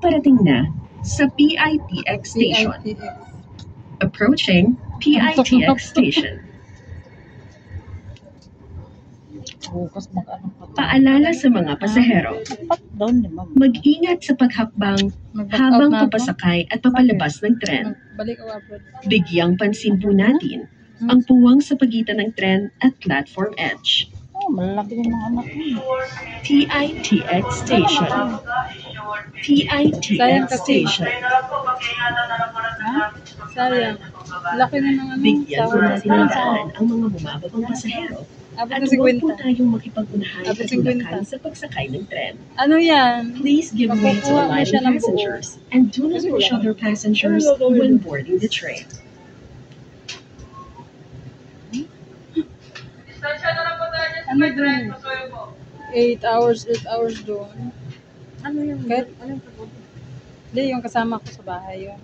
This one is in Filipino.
Parating na sa PITX station. PITX. Approaching PITX station. Bukas mag-ano pa. Paalala sa mga pasahero. Pat down, di ba? Mag-ingat sa paghakbang habang papasakay at papalabas ng tren. Balik ako abroad. Bigyang pansin po natin ang puwang sa pagitan ng tren at platform edge. Oh, malaki yung mga anak mo. PITX station. PITX station. Ha? Sayang. Laki na ng ano. Bigyan po natin ng daan ang mga bumababang pasahero. Abot At na huwag po 50. tayong makipag-unahan Abot at 50. ulakan sa pagsakay ng tren. Ano yan? Please give way to Makukuha mo arriving siya ng buo. passengers and do not push other passengers when boarding the train. Ano doon? 8 hours doon. Ano yung Kahit- ano yung pagod? Hindi, yung kasama ko sa bahay yun.